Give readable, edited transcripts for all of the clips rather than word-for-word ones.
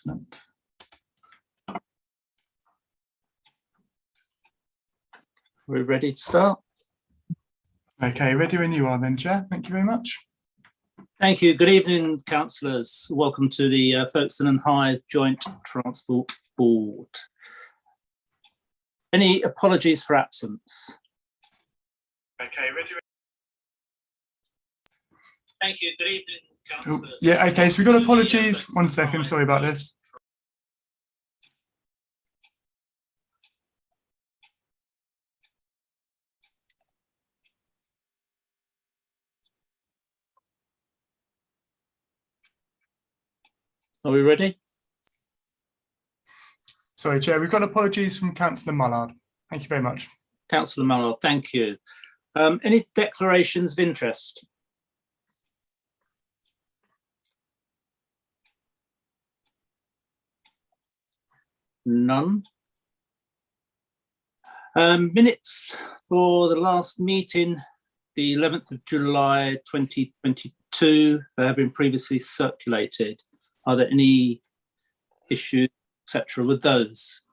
Excellent. We're ready to start. Okay, ready when you are then, Chair. Thank you very much. Thank you. Good evening, councillors. Welcome to the Folkestone and Hythe Joint Transport Board. Any apologies for absence? Okay, ready. Thank you. Good evening, councillors. Yeah, okay, so we've got apologies. 1 second, sorry about this. Are we ready? Sorry, Chair, we've got apologies from Councillor Mullard. Thank you very much. Councillor Mullard, thank you. Any declarations of interest? None. Minutes for the last meeting, the 11th of July 2022, have been previously circulated. Are there any issues, etc., with those?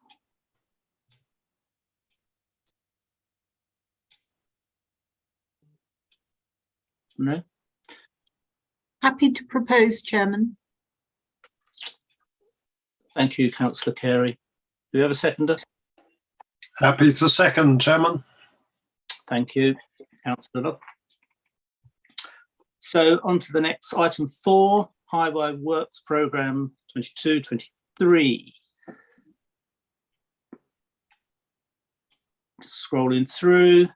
No? Happy to propose, Chairman. Thank you, Councillor Carey. Do we have a seconder? Happy to second, Chairman. Thank you, Councillor Love. So on to the next item 4, Highway Works Programme 22-23. Just scrolling through.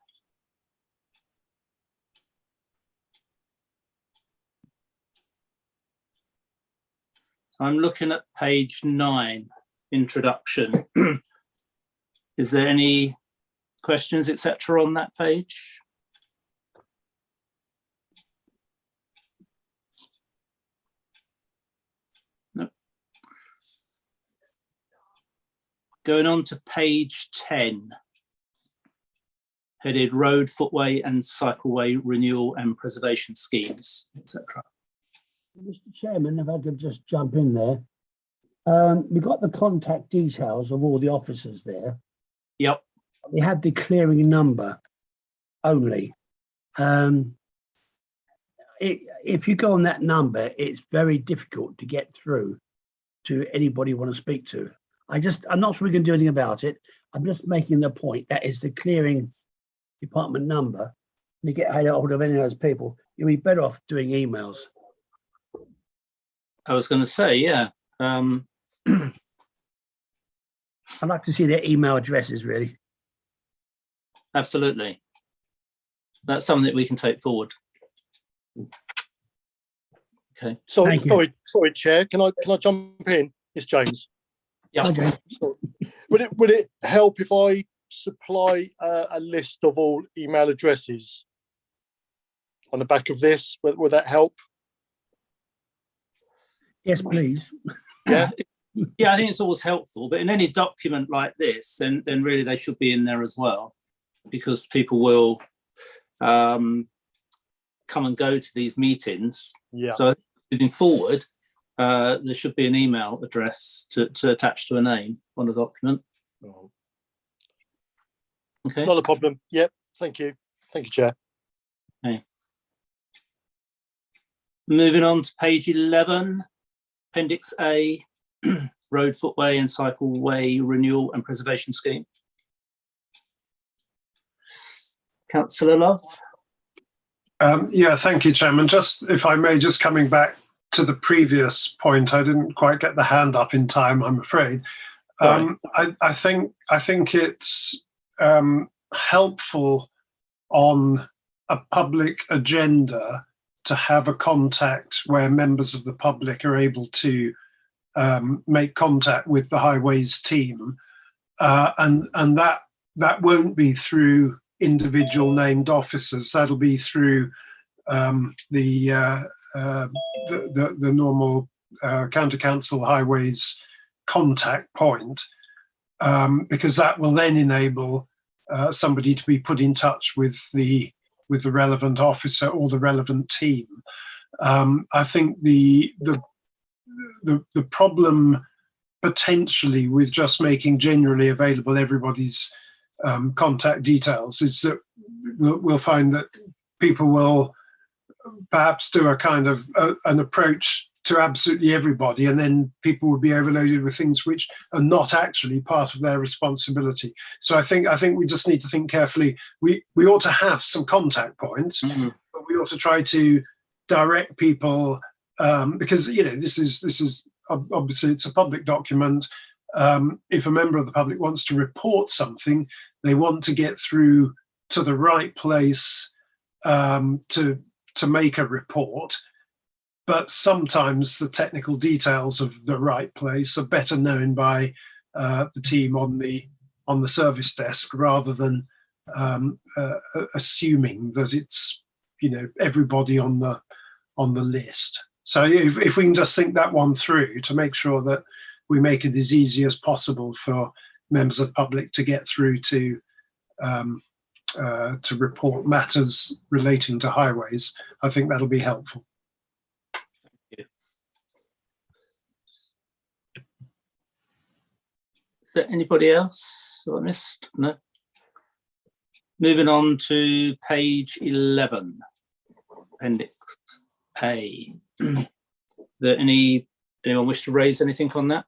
I'm looking at page 9, introduction. Is there any questions, etc., on that page? No. Going on to page 10, headed Road, Footway and Cycleway Renewal and Preservation Schemes, etc. Mr. Chairman, if I could just jump in there. We got the contact details of all the officers there. Yep. We have the clearing number only. If you go on that number, it's very difficult to get through to anybody you want to speak to. I'm not sure we can do anything about it. I'm just making the point that is the clearing department number. And you get hold of any of those people, you'll be better off doing emails. I was going to say, yeah. I'd like to see their email addresses, really. Absolutely. That's something that we can take forward. Okay. Thank you. Sorry, Chair. Can I jump in? It's James. Yeah. Okay. Would it help if I supply a list of all email addresses on the back of this? Would that help? Yes, please. Yeah. Yeah, I think it's always helpful, but in any document like this, then really they should be in there as well, because people will come and go to these meetings. Yeah. So moving forward, there should be an email address to attach to a name on a document. Okay. Not a problem. Yep. Thank you. Thank you, Chair. Okay. Moving on to page 11, Appendix A, Road, Footway and Cycleway Renewal and Preservation Scheme. Councillor Love. Yeah, thank you, Chairman. Just, if I may, just coming back to the previous point, I didn't quite get the hand up in time, I'm afraid. I think it's helpful on a public agenda to have a contact where members of the public are able to make contact with the highways team, and that won't be through individual named officers. That'll be through the normal county council highways contact point, because that will then enable somebody to be put in touch with the relevant officer or the relevant team. I think the problem potentially with just making generally available everybody's contact details is that we'll find that people will perhaps do a kind of an approach to absolutely everybody, and then people will be overloaded with things which are not actually part of their responsibility. So I think we just need to think carefully. We ought to have some contact points, but we ought to try to direct people, because this is obviously it's a public document. If a member of the public wants to report something, they want to get through to the right place to make a report. But sometimes the technical details of the right place are better known by the team on the service desk, rather than assuming that it's everybody on the list. So if we can just think that one through to make sure that we make it as easy as possible for members of the public to get through to report matters relating to highways, I think that'll be helpful. Is there anybody else I missed? No. Moving on to page 11, Appendix A. There anyone wish to raise anything on that?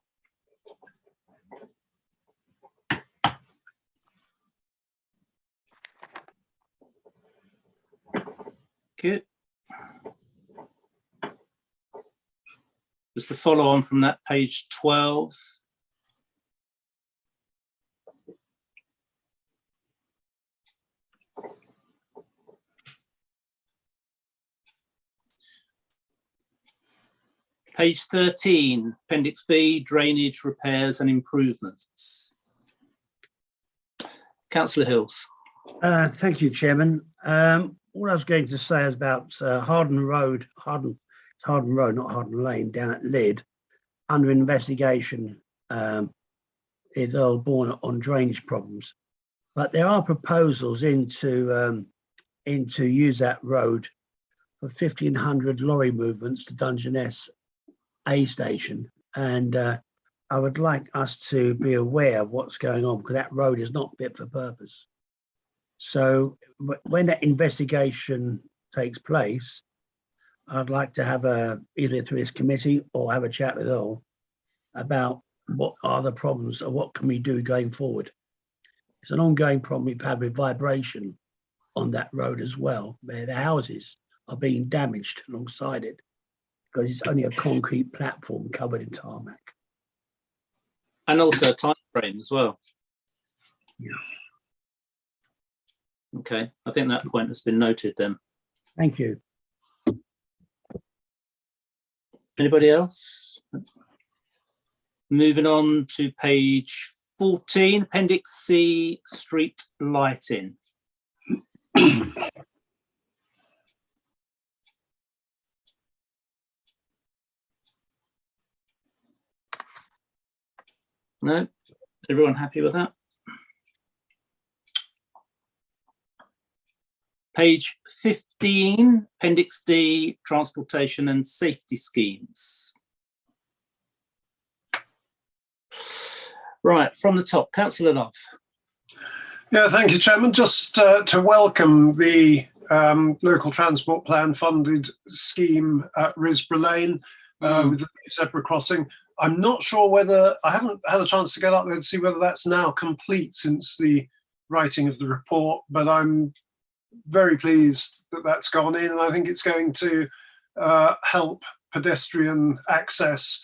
Good. Just to follow on from that, page 12. Page 13, Appendix B, drainage repairs and improvements. Councillor Hills. Thank you, Chairman. All I was going to say is about Harden Road, not Harden Lane, down at Lydd, under investigation, is Earl Bourne on drainage problems. But there are proposals into use that road for 1,500 lorry movements to Dungeness A station, and I would like us to be aware of what's going on, because that road is not fit for purpose. So when that investigation takes place, I'd like to have either through this committee or have a chat with Earl about what are the problems or what can we do going forward. It's an ongoing problem we've had with vibration on that road as well, where the houses are being damaged alongside it, because it's only a concrete platform covered in tarmac. And also a time frame as well. Yeah. Okay, I think that point has been noted then. Thank you. Anybody else? Moving on to page 14, Appendix C, street lighting. No? Everyone happy with that? Page 15, Appendix D, transportation and safety schemes. Right, from the top, Councillor Love. Yeah, thank you, Chairman. Just to welcome the local transport plan funded scheme at Risborough Lane with the zebra crossing. I'm not sure whether, I haven't had a chance to get up there to see whether that's now complete since the writing of the report, but I'm very pleased that that's gone in, and I think it's going to help pedestrian access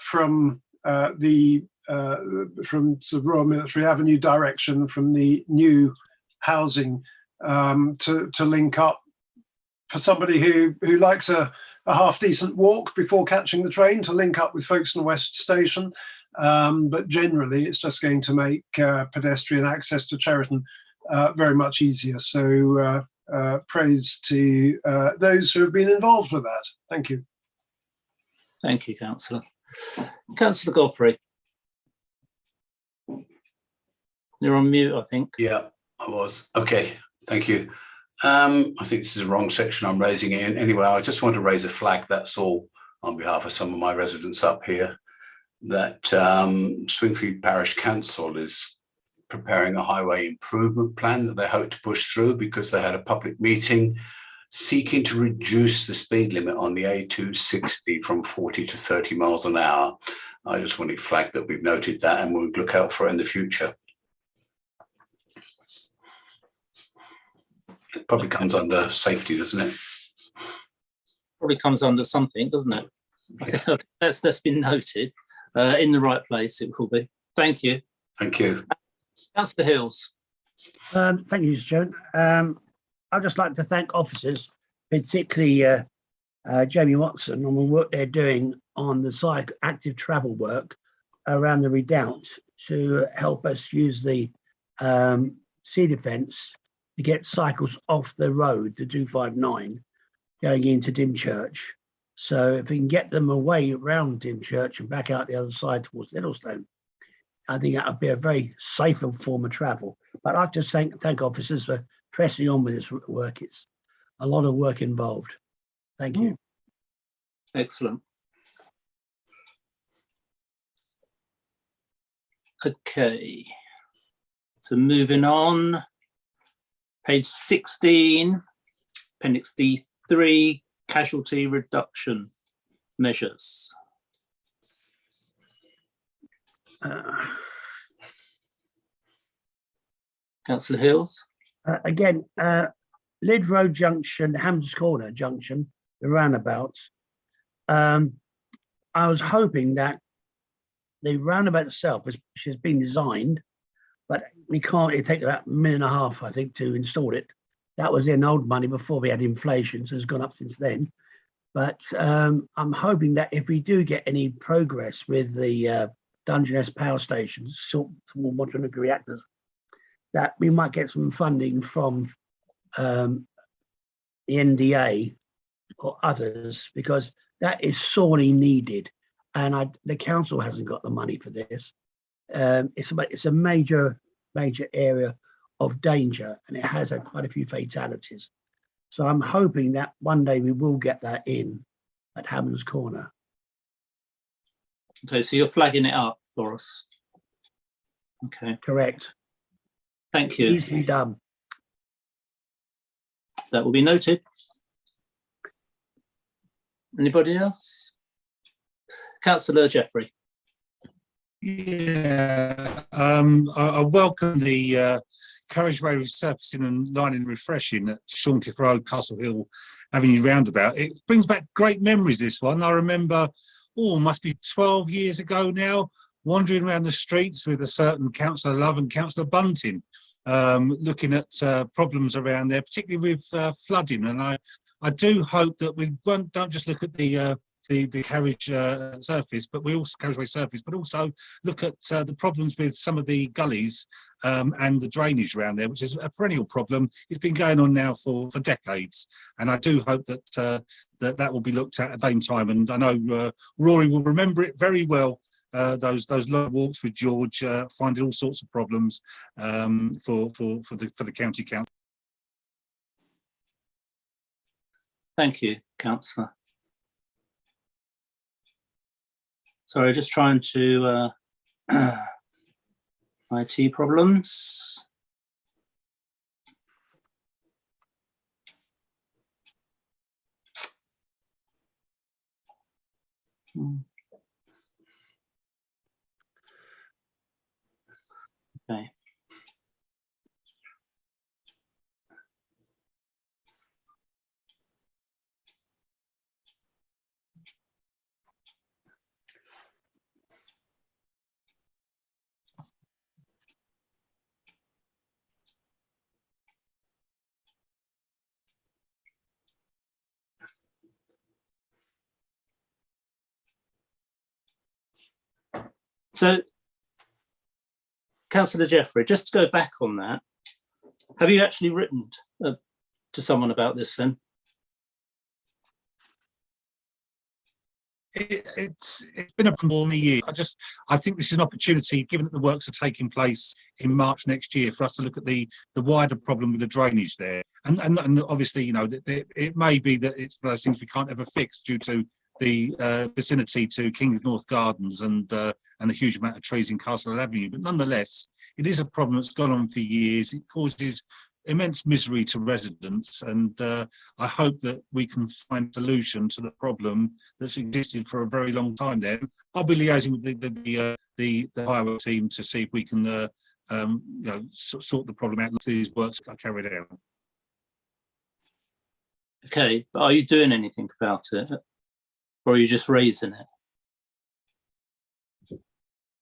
from the Royal Military Avenue direction, from the new housing, to link up for somebody who likes a half decent walk before catching the train, to link up with Folkestone West Station. But generally, it's just going to make pedestrian access to Cheriton very much easier. So praise to those who have been involved with that. Thank you. Thank you, Councillor. Councillor Godfrey. You're on mute, I think. Yeah, I was. Okay, thank you. I think this is the wrong section I'm raising it in. Anyway, I just want to raise a flag, that's all, on behalf of some of my residents up here. that Swingfield Parish Council is preparing a highway improvement plan that they hope to push through because they had a public meeting seeking to reduce the speed limit on the A260 from 40 to 30 miles an hour. I just want to flag that we've noted that and we'll look out for it in the future. It probably comes under safety, doesn't it? Probably comes under something, doesn't it? Yeah. That's been noted. In the right place, it will be. Thank you. Thank you. Councillor Hills. Thank you, Mr. Chairman. I'd just like to thank officers, particularly Jamie Watson, on the work they're doing on the active travel work around the Redoubt to help us use the sea defence to get cycles off the road to 259 going into Dymchurch. So if we can get them away around Dymchurch and back out the other side towards Littlestone, I think that would be a very safer form of travel. But I'd just thank officers for pressing on with this work. It's a lot of work involved. Thank you. Excellent. Okay. So moving on, page 16, appendix D3, casualty reduction measures. Councillor Hills. Again, Lyd Road Junction, Hampton's Corner Junction, the roundabouts. I was hoping that the roundabout itself, which has been designed, but it take about a minute and a half, I think, to install it. That was in old money before we had inflation, so it's gone up since then. But I'm hoping that if we do get any progress with the Dungeness power stations, small modular nuclear reactors, that we might get some funding from the NDA or others, because that is sorely needed. And the council hasn't got the money for this. It's a major area of danger, and it has had quite a few fatalities. So I'm hoping that one day we will get that in at Hammond's Corner. Okay, so you're flagging it up for us. Okay, Correct. thank you. Easily done. That will be noted. Anybody else? Councillor Jeffrey. Yeah, I welcome the carriageway resurfacing and lining refreshing at Shorncliffe Road, Castle Hill Avenue roundabout. It brings back great memories, this one. I remember, must be 12 years ago now, wandering around the streets with a certain Councillor Love and Councillor Bunting, looking at problems around there, particularly with flooding. And I do hope that we don't just look at the carriage surface, but we also carriageway surface, but also look at the problems with some of the gullies and the drainage around there, which is a perennial problem. It's been going on now for decades, and I do hope that that will be looked at the same time. And I know Rory will remember it very well. Those long walks with George, finding all sorts of problems for the county council. Thank you, Councillor. Sorry, just trying to IT problems. Okay. So, Councillor Jeffrey, just to go back on that, have you actually written to someone about this then? It's been a problem year. I think this is an opportunity, given that the works are taking place in March next year, for us to look at the wider problem with the drainage there. And obviously, you know, it may be that it's one of those things we can't ever fix due to the vicinity to King's North Gardens and the huge amount of trees in Castle Avenue. But nonetheless, it is a problem that's gone on for years. It causes immense misery to residents, and I hope that we can find a solution to the problem that's existed for a very long time. Then I'll be liaising with the highway team to see if we can sort the problem out. These works are carried out. Okay, but are you doing anything about it, or are you just raising it?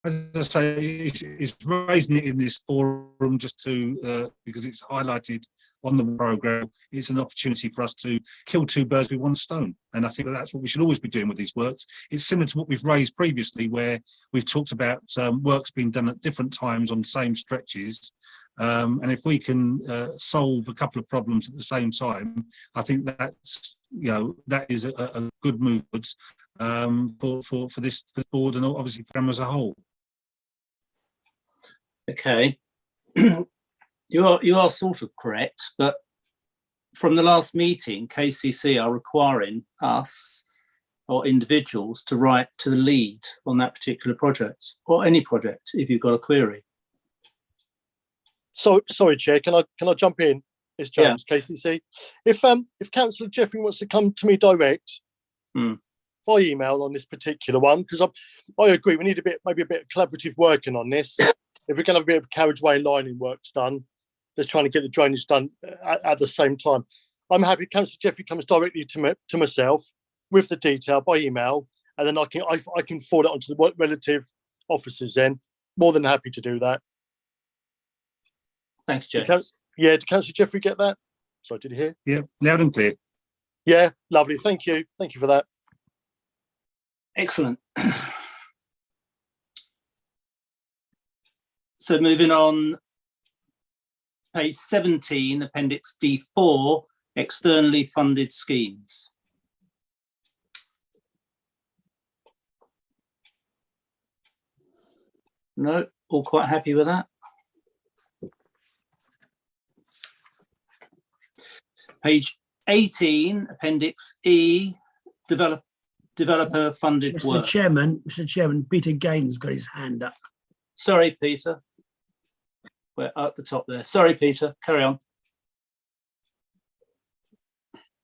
As I say, it's raising it in this forum just to because it's highlighted on the programme. It's an opportunity for us to kill two birds with one stone, and I think that's what we should always be doing with these works. It's similar to what we've raised previously, where we've talked about works being done at different times on the same stretches, and if we can solve a couple of problems at the same time, I think that's that is a good move for this board and obviously for them as a whole. Okay, you are sort of correct, but from the last meeting, KCC are requiring us or individuals to write to the lead on that particular project or any project if you've got a query. So, sorry, Chair, can I jump in? It's James, KCC. If Councillor Jeffrey wants to come to me direct by email on this particular one, because I agree we need maybe a bit of collaborative working on this. If we're going to have a bit of carriageway lining works done, just trying to get the drainage done at the same time. I'm happy Councillor Jeffrey comes directly to myself with the detail by email, and then I can forward it onto the relative officers. Then more than happy to do that. Thank you, James. Did Councillor Jeffrey get that? Sorry, did you hear? Yeah, loud and clear. Yeah, lovely. Thank you for that. Excellent. So moving on, page 17, Appendix D4, externally funded schemes. No, all quite happy with that? Page 18, Appendix E, developer funded work. Mr. Chairman, Peter Gaines got his hand up. Sorry, Peter. We're at the top there. Sorry, Peter, carry on.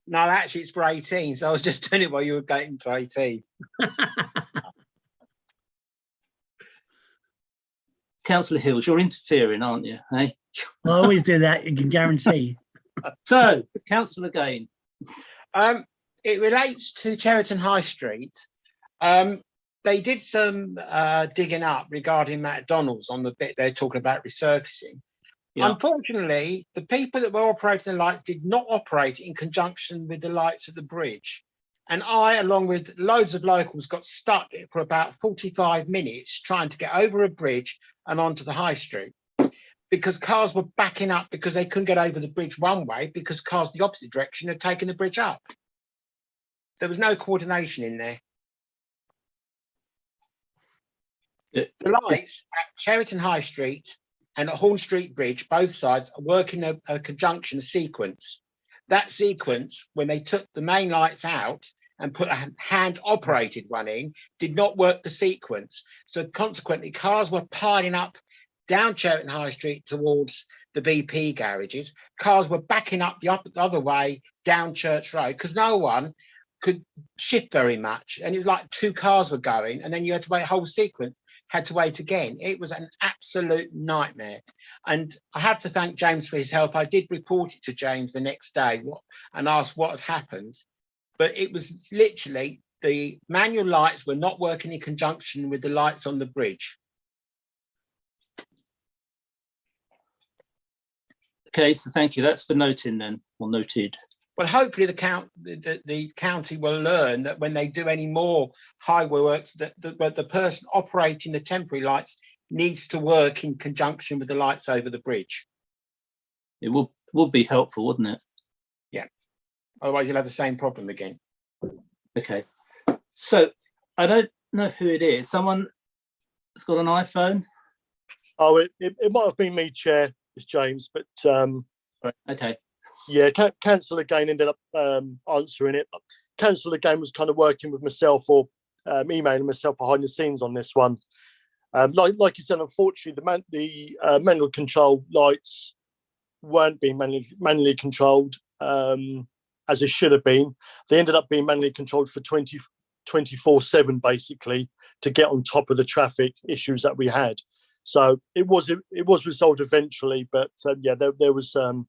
No, actually it's for 18, so I was just doing it while you were getting to 18. Councillor Hills, you're interfering, aren't you? Eh? I always do that, you can guarantee. So, Councillor Gain. It relates to Cheriton High Street. They did some digging up regarding McDonald's on the bit they're talking about resurfacing. Yeah. Unfortunately, the people that were operating the lights did not operate in conjunction with the lights at the bridge. And I, along with loads of locals, got stuck for about 45 minutes trying to get over a bridge and onto the high street, because cars were backing up because they couldn't get over the bridge one way because cars the opposite direction had taken the bridge up. There was no coordination in there. The lights at Cheriton High Street and at Horn Street Bridge, both sides, are working a conjunction, a sequence. That sequence, when they took the main lights out and put a hand-operated one in, did not work the sequence. So consequently, cars were piling up down Cheriton High Street towards the BP garages. Cars were backing up the other way down Church Road because no one could shift very much, and it was like two cars were going, and then you had to wait a whole sequence, had to wait again. It was an absolute nightmare, and I have to thank James for his help. I did report it to James the next day and asked what had happened, but it was literally the manual lights were not working in conjunction with the lights on the bridge. Okay, so thank you. That's for noting then, or noted. Well, hopefully the county will learn that when they do any more highway works, that the person operating the temporary lights needs to work in conjunction with the lights over the bridge. It would be helpful, wouldn't it? Yeah. Otherwise, you'll have the same problem again. Okay. So I don't know who it is. Someone has got an iPhone. Oh, it might have been me, Chair. It's James, but right. Okay. Yeah, Councillor again ended up answering it. council again was kind of working with myself or emailing myself behind the scenes on this one. Like you said, unfortunately, the manual control lights weren't being manually controlled as it should have been. They ended up being manually controlled for 24/7 basically to get on top of the traffic issues that we had. So it was resolved eventually, but yeah, there was some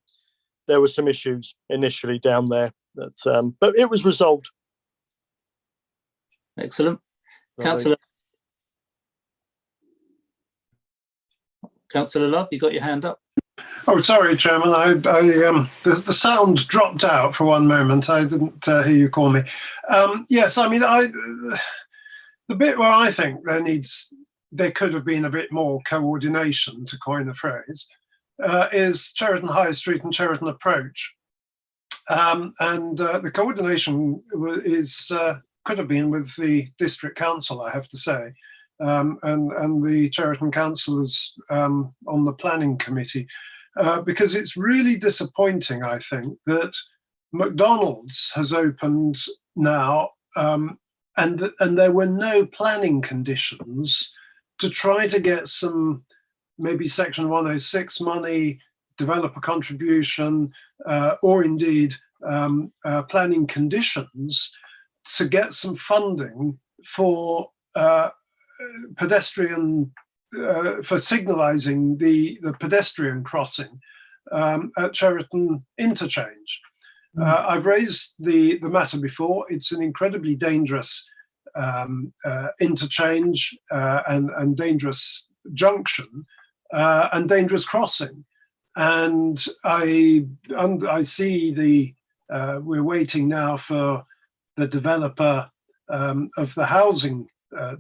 issues initially down there, but it was resolved. Excellent. Councillor Love, you got your hand up. Oh, sorry, Chairman. The sound dropped out for one moment. I didn't hear you call me. Yes, I mean, the bit where I think there could have been a bit more coordination, to coin a phrase, is Cheriton High Street and Cheriton Approach. The coordination could have been with the district council, I have to say, and the Cheriton councillors on the planning committee, because it's really disappointing, I think, that McDonald's has opened now, and there were no planning conditions to try to get some maybe Section 106 money, developer contribution, or indeed planning conditions to get some funding for pedestrian, for signalising the pedestrian crossing at Cheriton Interchange. I've raised the matter before. It's an incredibly dangerous interchange and dangerous junction and dangerous crossing. And I see we're waiting now for the developer of the housing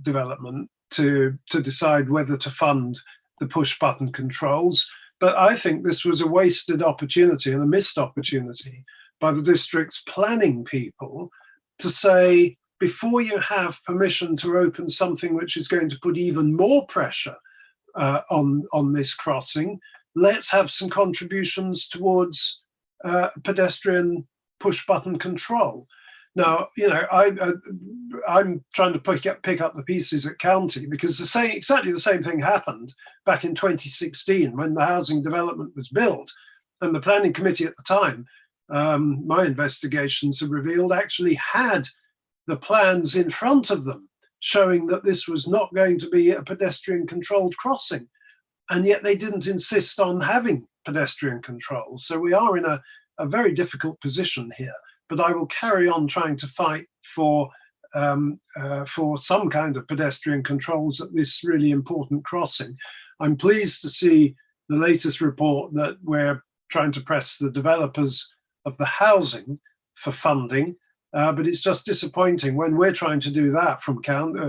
development to decide whether to fund the push button controls. But I think this was a wasted opportunity and a missed opportunity by the district's planning people to say, before you have permission to open something which is going to put even more pressure on this crossing, let's have some contributions towards pedestrian push button control. Now, you know, I'm trying to pick up the pieces at County, because exactly the same thing happened back in 2016 when the housing development was built, and the planning committee at the time, my investigations have revealed, actually had the plans in front of them showing that this was not going to be a pedestrian controlled crossing, and yet they didn't insist on having pedestrian controls. So we are in a very difficult position here. But I will carry on trying to fight for some kind of pedestrian controls at this really important crossing. I'm pleased to see the latest report that we're trying to press the developers of the housing for funding, but it's just disappointing when we're trying to do that from county.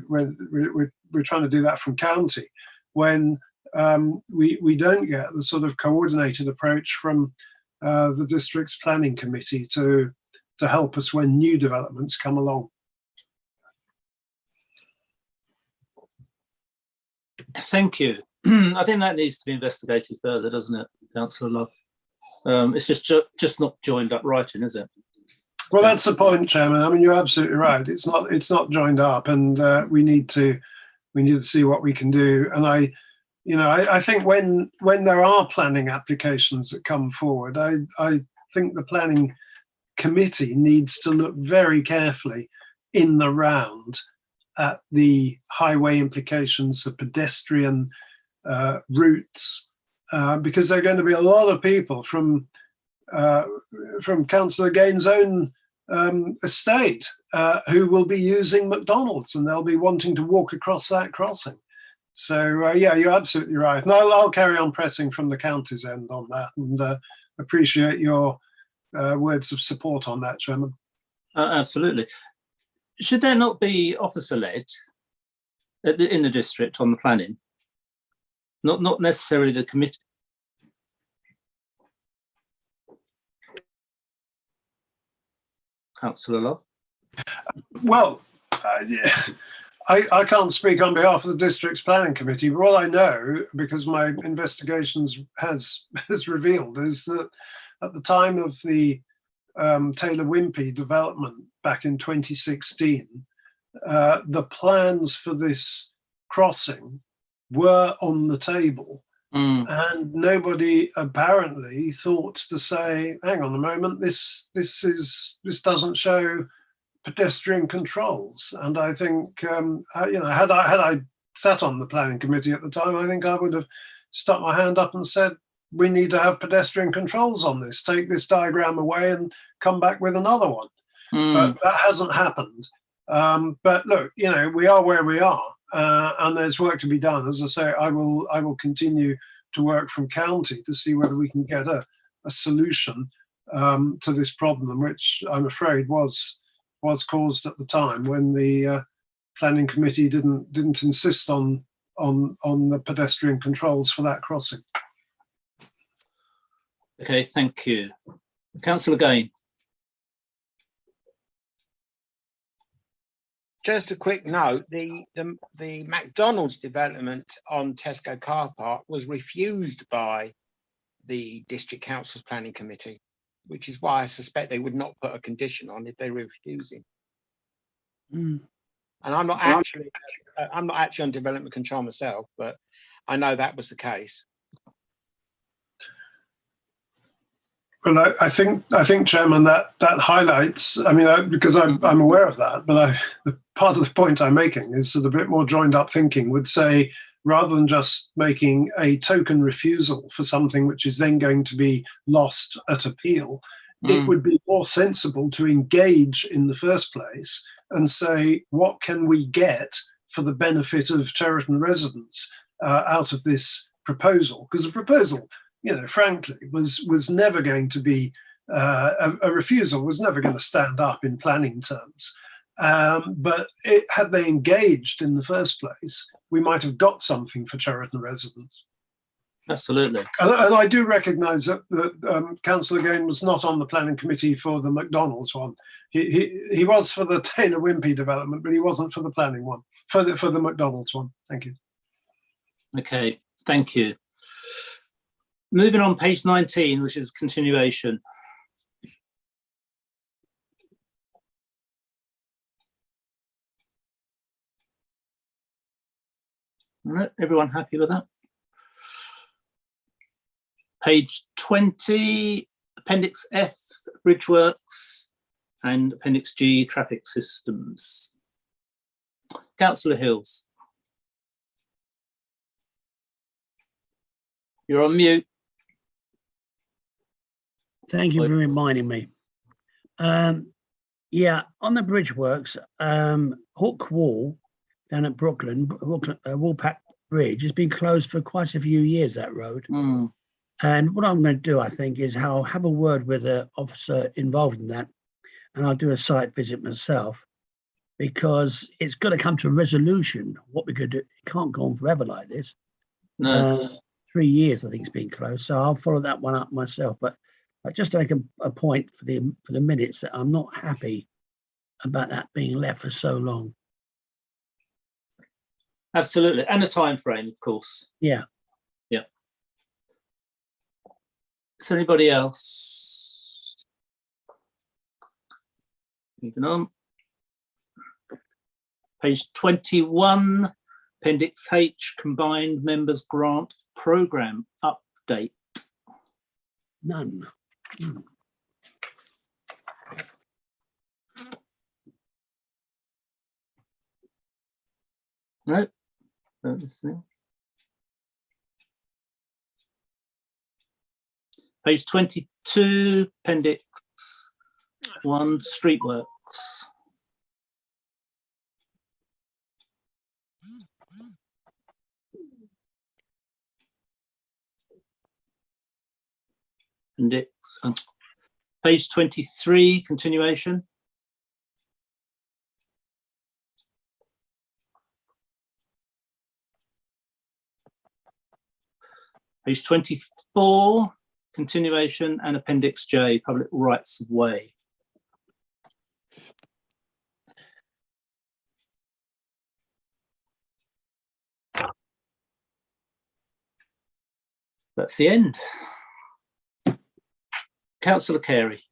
When we're trying to do that from county, when we don't get the sort of coordinated approach from the district's planning committee to help us when new developments come along. Thank you. I think that needs to be investigated further, doesn't it, Councillor Love? It's just not joined up writing, is it? Well, that's the point, Chairman. I mean, you're absolutely right. It's not joined up, and we need to see what we can do. And I think when there are planning applications that come forward, I think the planning committee needs to look very carefully in the round at the highway implications, the pedestrian routes, because there are going to be a lot of people from Councillor Gaines' own estate who will be using McDonald's, and they'll be wanting to walk across that crossing. So yeah, you're absolutely right, and I'll carry on pressing from the county's end on that, and appreciate your words of support on that, Chairman. Absolutely. Should there not be officer-led in the district on the planning? Not necessarily the committee. Councillor Love. Well, I can't speak on behalf of the district's planning committee, but all I know, because my investigations has revealed, is that at the time of the Taylor Wimpey development, back in 2016, the plans for this crossing were on the table, and nobody apparently thought to say, hang on a moment, this doesn't show pedestrian controls. And I think had I sat on the planning committee at the time, I think I would have stuck my hand up and said, we need to have pedestrian controls on this, take this diagram away and come back with another one. But that hasn't happened. But look, we are where we are, and there's work to be done. As I say, I will continue to work from county to see whether we can get a solution to this problem, which I'm afraid was caused at the time when the planning committee didn't insist on the pedestrian controls for that crossing. Okay, thank you. Councillor Gain. Just a quick note, the McDonald's development on Tesco car park was refused by the district council's planning committee, which is why I suspect they would not put a condition on if they were refusing. And I'm not actually on development control myself, but I know that was the case. Well, I think, Chairman, that highlights. I mean, because I'm aware of that, but the part of the point I'm making is that a bit more joined up thinking would say, rather than just making a token refusal for something which is then going to be lost at appeal, it would be more sensible to engage in the first place and say, what can we get for the benefit of Cheriton residents out of this proposal? Because the proposal, frankly, was never going to be a refusal, was never going to stand up in planning terms. But had they engaged in the first place, we might have got something for Cheriton residents. Absolutely. And I do recognise that Councillor Gain was not on the planning committee for the McDonald's one. He was for the Taylor Wimpey development, but he wasn't for the planning one, for the McDonald's one. Thank you. Okay, thank you. Moving on, page 19, which is continuation. All right, everyone happy with that? Page 20, Appendix F, Bridge Works, and Appendix G, Traffic Systems. Councillor Hills. You're on mute. Thank you for reminding me. Yeah, on the bridge works, Hook Wall down at Brooklyn Woolpack Bridge has been closed for quite a few years, that road. And what I'm going to do, I think, is I'll have a word with the officer involved in that, and I'll do a site visit myself, because it's got to come to a resolution. What we could do, it can't go on forever like this. No. 3 years, I think, it's been closed, so I'll follow that one up myself. But just to make a point for the minutes, that I'm not happy about that being left for so long. Absolutely, and a time frame, of course. Yeah. Yeah. Is anybody else? Moving on. Page 21, Appendix H, Combined Members Grant Programme Update. None. No, don't listen. Page 22, Appendix 1, Streetworks. Appendix, page 23, continuation. Page 24, continuation, and Appendix J, public rights of way. That's the end. Councillor Carey.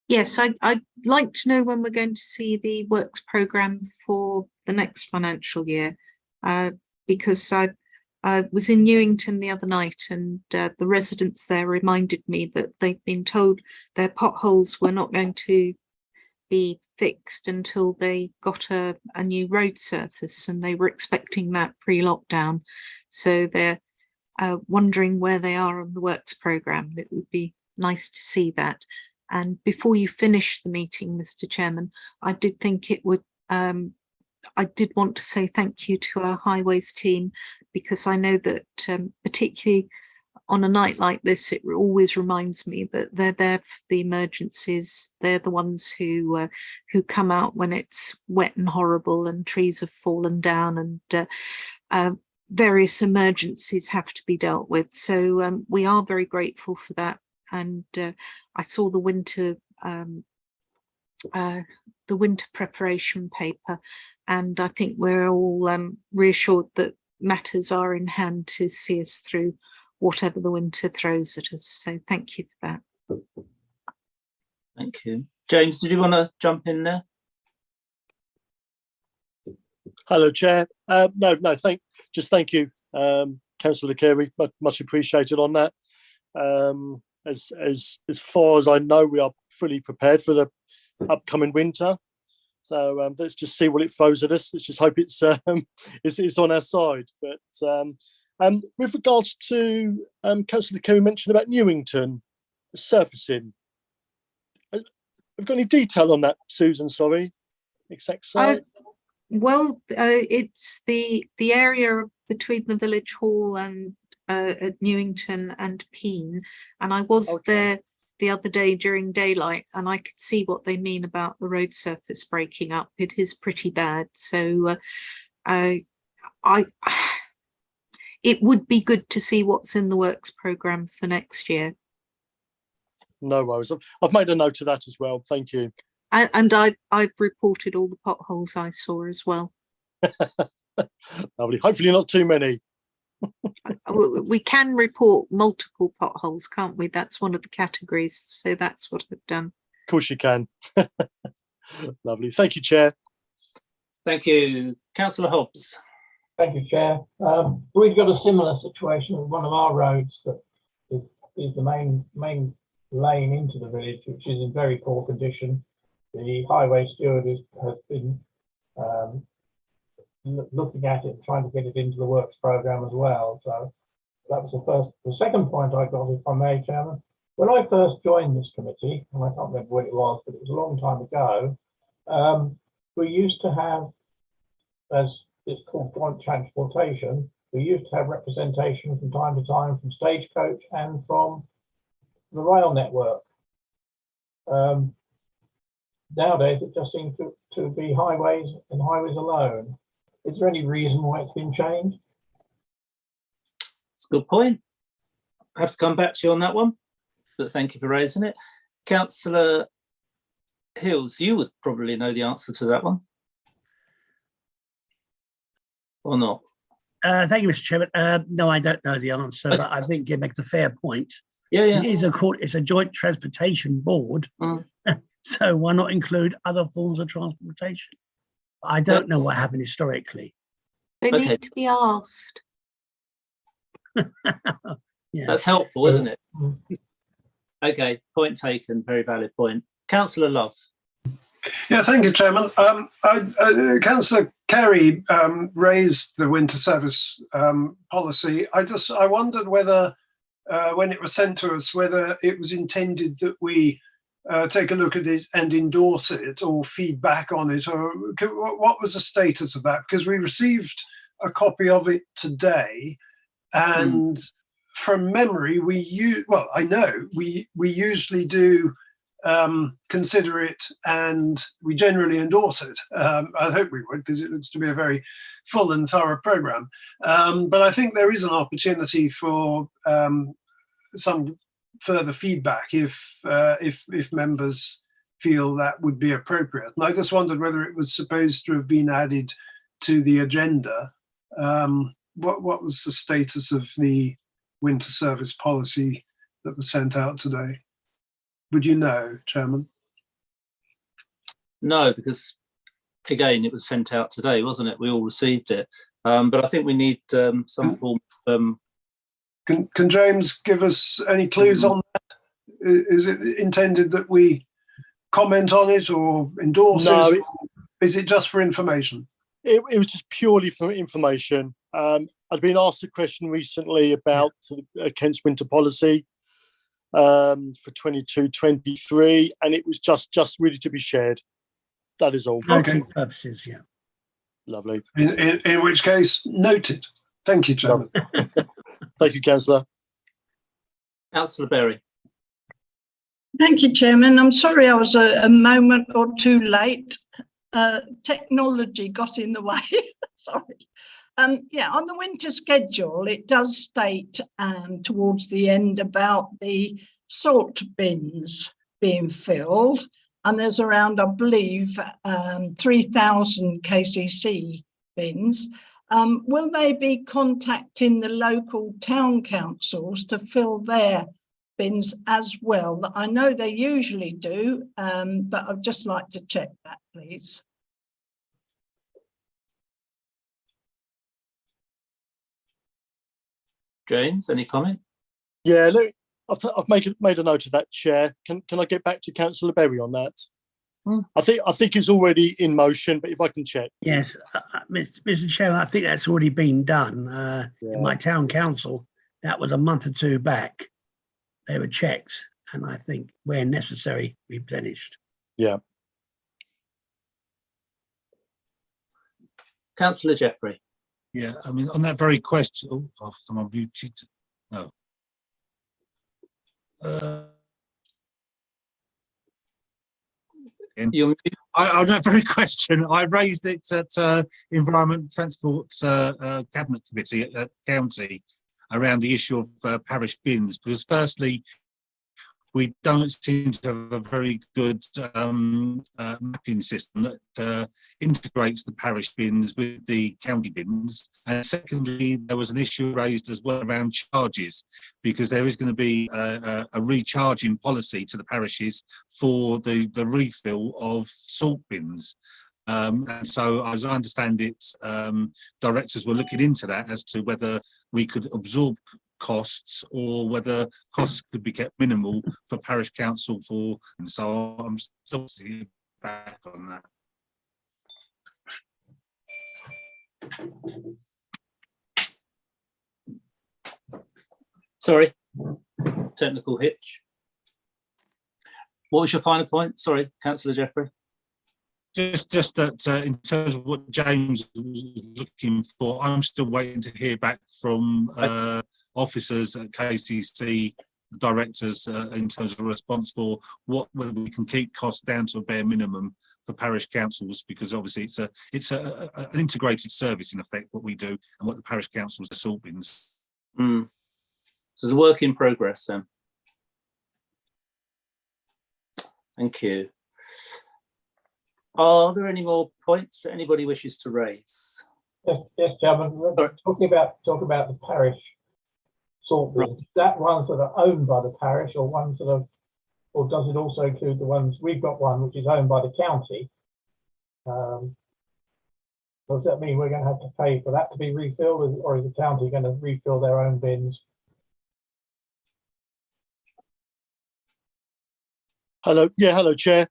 Yes, I'd like to know when we're going to see the works programme for the next financial year, because I was in Newington the other night, and the residents there reminded me that they've been told their potholes were not going to be fixed until they got a new road surface, and they were expecting that pre-lockdown. So they're wondering where they are on the works programme. It would be nice to see that. And before you finish the meeting, Mr. Chairman, I did think it would, I did want to say thank you to our highways team, because I know that particularly on a night like this, it always reminds me that they're there for the emergencies. They're the ones who come out when it's wet and horrible and trees have fallen down, and various emergencies have to be dealt with. So we are very grateful for that. And I saw the winter preparation paper, and I think we're all reassured that matters are in hand to see us through whatever the winter throws at us. So thank you for that. Thank you. James, did you want to jump in there? Hello, Chair. No, thank you, Councillor Carey. Much appreciated on that. As far as I know, we are fully prepared for the upcoming winter. So let's just see what it throws at us. Let's just hope it's on our side. But with regards to Councillor Carey mentioned about Newington surfacing, have you got any detail on that, Susan? Sorry, exact site. Well, it's the area between the village hall and at Newington and Peen, and I was there the other day during daylight, and I could see what they mean about the road surface breaking up. It is pretty bad. So it would be good to see what's in the works programme for next year. No worries. I've made a note of that as well. Thank you. And I've reported all the potholes I saw as well. Lovely. Hopefully not too many. We can report multiple potholes, can't we? That's one of the categories. So that's what I've done. Of course you can. Lovely. Thank you, Chair. Thank you. Councillor Hobbs. Thank you, Chair. We've got a similar situation with one of our roads that is the main lane into the village, which is in very poor condition. The highway steward has been looking at it, trying to get it into the works programme as well. So that was the first. The second point I got, if I may, Chairman, when I first joined this committee, and I can't remember when it was, but it was a long time ago, we used to have, as it's called joint transportation, we used to have representation from time to time from Stagecoach and from the rail network. Nowadays, it just seems to be highways and highways alone. Is there any reason why it's been changed? It's a good point. I have to come back to you on that one, but thank you for raising it. Councillor Hills, you would probably know the answer to that one. Or not? Thank you, Mr. Chairman. No, I don't know the answer, but I think it makes a fair point. Yeah. It's a joint transportation board. So why not include other forms of transportation? I don't know what happened historically. They need to be asked. Yeah. That's helpful, isn't it? Okay, point taken. Very valid point. Councillor Love. Yeah, thank you, Chairman. Councillor Carey raised the winter service policy. I wondered whether, when it was sent to us, whether it was intended that we take a look at it and endorse it or feedback on it, or what was the status of that? Because we received a copy of it today, and from memory, I know we usually do consider it, and we generally endorse it. I hope we would, because it looks to be a very full and thorough programme. But I think there is an opportunity for some further feedback if members feel that would be appropriate. And I just wondered whether it was supposed to have been added to the agenda. What was the status of the winter service policy that was sent out today? Would you know, Chairman? No, because again, it was sent out today, wasn't it? We all received it. But I think we need some form. Can James give us any clues on that? Is it intended that we comment on it or endorse No, it? Is it just for information? It was just purely for information. I'd been asked a question recently about Kent's winter policy for 22-23, and it was just really to be shared. That is all. Voting purposes, yeah. Lovely. In which case, noted. Thank you, Chairman. Thank you, Councillor. Councillor Berry. Thank you, Chairman. I'm sorry I was a moment or two late. Technology got in the way. Sorry. Yeah, on the winter schedule, it does state towards the end about the salt bins being filled, and there's around, I believe, 3,000 KCC bins. Will they be contacting the local town councils to fill their bins as well? I know they usually do, but I'd just like to check that, please. James, any comment? Yeah, look, I've made a note of that, Chair. Can I get back to Councillor Berry on that? I think it's already in motion, but if I can check. Yes, Mr. Chairman, I think that's already been done. In my town council, that was a month or two back. They were checked, and I think where necessary, replenished. Yeah. Councillor Jeffrey. Yeah, I mean, on that very question, I'm on muted. No. On that very question, I raised it at Environment Transport Cabinet Committee at County around the issue of parish bins, because firstly, we don't seem to have a very good mapping system that integrates the parish bins with the county bins. And secondly, there was an issue raised as well around charges, because there is going to be a recharging policy to the parishes for the refill of salt bins. And so, as I understand it, directors were looking into that as to whether we could absorb costs or whether costs could be kept minimal for parish council for, and so I'm still seeing back on that. Sorry, technical hitch. What was your final point? Sorry, Councillor Jeffrey. Just that in terms of what James was looking for, I'm still waiting to hear back from officers at KCC, directors, in terms of a response for whether we can keep costs down to a bare minimum for parish councils, because obviously it's an integrated service in effect, what we do and what the parish councils are salt bins. So it's a work in progress then. Thank you. Are there any more points that anybody wishes to raise? Yes, Chairman. Talking about the parish salt bins. Is that ones that are owned by the parish, or ones that are, or does it also include the ones we've got one which is owned by the county? Does that mean we're going to have to pay for that to be refilled, or is the county going to refill their own bins? Hello, Chair.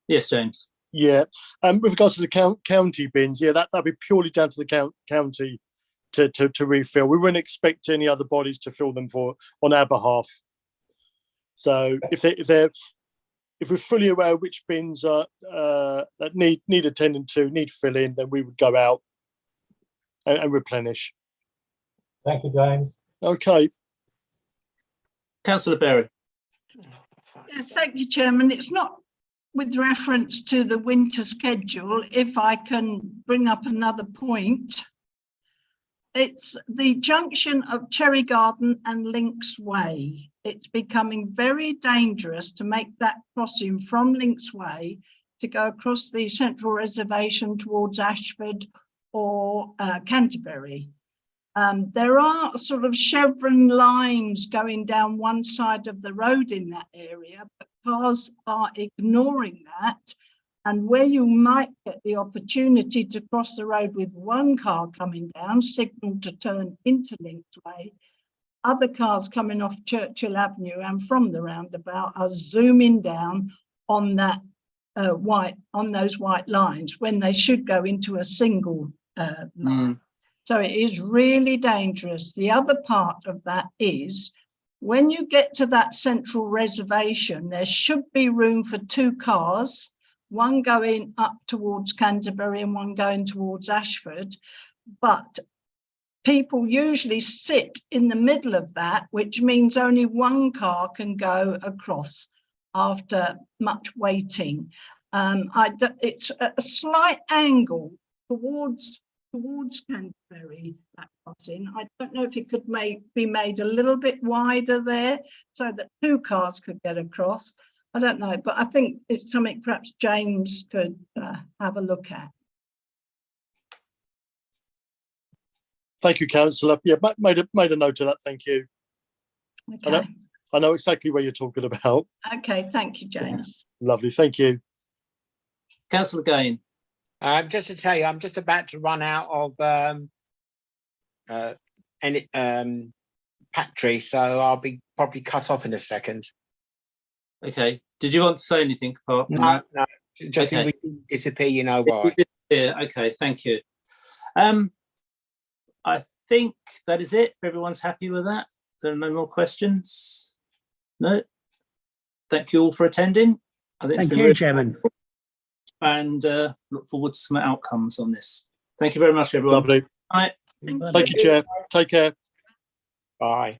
Yes, James. Yeah, with regards to the county bins, yeah, that'd be purely down to the county to refill. We wouldn't expect any other bodies to fill them on our behalf. So if we're fully aware of which bins are that need attending to, need filling, then we would go out and replenish. Thank you, James. Okay. Councillor Berry. Yes, thank you, Chairman. It's not with reference to the winter schedule. If I can bring up another point, it's the junction of Cherry Garden and Links Way. It's becoming very dangerous to make that crossing from Links Way to go across the central reservation towards Ashford or Canterbury. There are sort of chevron lines going down one side of the road in that area, but cars are ignoring that And where you might get the opportunity to cross the road with one car coming down, signal to turn into Links Way, other cars coming off Churchill Avenue and from the roundabout are zooming down on that those white lines when they should go into a single line. So it is really dangerous. The other part of that is when you get to that central reservation, there should be room for 2 cars, one going up towards Canterbury and one going towards Ashford. But people usually sit in the middle of that, which means only one car can go across after much waiting. It's a slight angle towards Canterbury, that crossing. I don't know if it could be made a little bit wider there so that 2 cars could get across. I don't know, but I think it's something perhaps James could have a look at. Thank you, Councillor. Yeah, made a note of that. Thank you. Okay. I know exactly where you're talking about. Okay, thank you, James. Lovely, thank you. Councillor Gain. Just to tell you, I'm just about to run out of Patrick, so I'll be probably cut off in a second. Okay. Did you want to say anything apart from No, that? no, just Okay. if we disappear, you know why. Yeah. Okay. Thank you. I think that is it. If everyone's happy with that, there are no more questions. No. Thank you all for attending. I think it's Thank been you, really- Chairman. and look forward to some outcomes on this. Thank you very much, everyone. Lovely. Bye. Thank you, Chair. Take care. Bye.